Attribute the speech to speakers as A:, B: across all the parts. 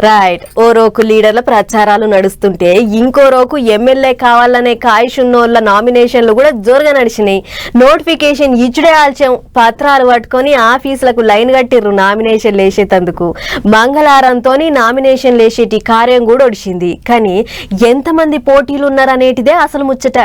A: Right. ఓ రోకు లీడర్ల ప్రచారాలు నడుస్తుంటే ఇంకో రోకు ఎమ్మెల్యే కావాలనే కాయషున్నోళ్ళ నామినేషన్లు కూడా జోరుగా నడిచినాయి. నోటిఫికేషన్ ఇచ్చుడే ఆల్చం పత్రాలు పట్టుకొని ఆఫీసులకు లైన్ కట్టిర్రు నామినేషన్ లేసేటందుకు. మంగళవారంతోని నామినేషన్ లేసేటి కార్యం కూడా ఒడిచింది. కానీ ఎంతమంది పోటీలు ఉన్నారనేటిదే అసలు ముచ్చట.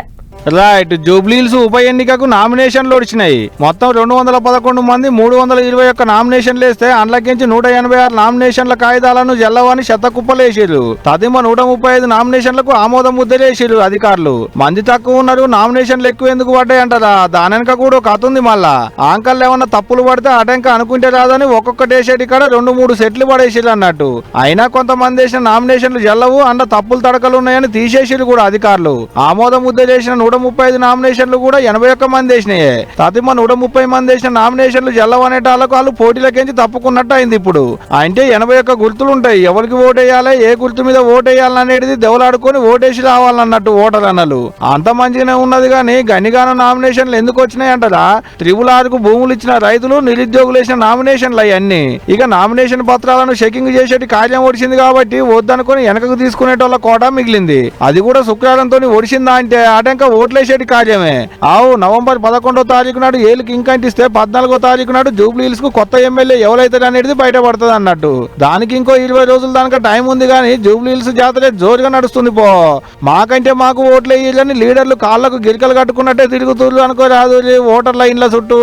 B: రైట్. జూబ్లీహిల్స్ ఉప ఎన్నికకు నామినేషన్లు వచ్చినాయి. మొత్తం 211 మంది 321 నామినేషన్లు వేస్తే అందులోకించి 186 నామినేషన్ల కాగితాలను జల్లవని శతకుప్పలేసిర్రు. తదిమ 135 నామినేషన్లకు ఆమోదం ముద్రేసిర్రు అధికారులు. మంది తక్కువ ఉన్నారు, నామినేషన్లు ఎక్కువ ఎందుకు పడ్డాయి అంటారా? దానెనక కూడా ఒక కథ ఉంది. మళ్ళా ఆంకల్ ఏమన్నా తప్పులు పడితే అటెంక అనుకుంటే రాదని ఒక్కొక్కటి వేసేటి కాడ 2-3 సెట్లు పడేసిర్రు అన్నట్టు. అయినా కొంతమంది వేసిన నామినేషన్లు జల్లవు, అన్న తప్పులు తడకలు ఉన్నాయని తీసేసిర్రు కూడా అధికారులు. ఆమోదం ముద్రేసిన 135 నామినేషన్లు కూడా 81 మంది వేసినాయే. తతిమ 130 మంది వేసిన నామినేషన్లు జల్లవనేటాలకు వాళ్ళు పోటీలకించి తప్పుకున్నట్టు అయింది. ఇప్పుడు అంటే 81 గుర్తులు ఉంటాయి. ఎవరికి ఓటేయాలి, ఏ గుర్తు మీద ఓటేయాలనేది దెవలాడుకొని ఓటేసి రావాలన్నట్టు ఓటర్ అన్నలు. అంత మంచిగానే ఉన్నది కానీ గనిగాన నామినేషన్లు ఎందుకు వచ్చినాయి అంటారా? RRRకు భూములు ఇచ్చిన రైతులు, నిరుద్యోగులు వేసిన నామినేషన్లు అవన్నీ. ఇక నామినేషన్ పత్రాలను చెకింగ్ చేసేటి కార్యం ఒడిచింది కాబట్టి వద్దనుకొని వెనకకు తీసుకునేటోళ్ళ కోట మిగిలింది. అది కూడా శుక్రవారంతో ఒడిచిందా అంటే ఆటంక ఓట్లేసేటి కార్యమే. నవంబర్ 11వ తారీఖు నాడు ఏళ్ళకి ఇంకంటిస్తే 14వ తారీఖు నాడు జూబ్లీహిల్స్ కు కొత్త ఎమ్మెల్యే ఎవరైతే అనేది బయటపడుతుంది అన్నట్టు. దానికి ఇంకో 20 రోజుల దానిక టైం ఉంది కానీ జూబ్లీహిల్స్ జాతర జోరుగా నడుస్తుంది. మాకంటే మాకు ఓట్లు వేయాలని లీడర్లు కాళ్లకు గిరికలు కట్టుకున్నట్టే తిరుగుతున్నారు అనుకో రాదు ఓటర్ల ఇండ్ల చుట్టూ.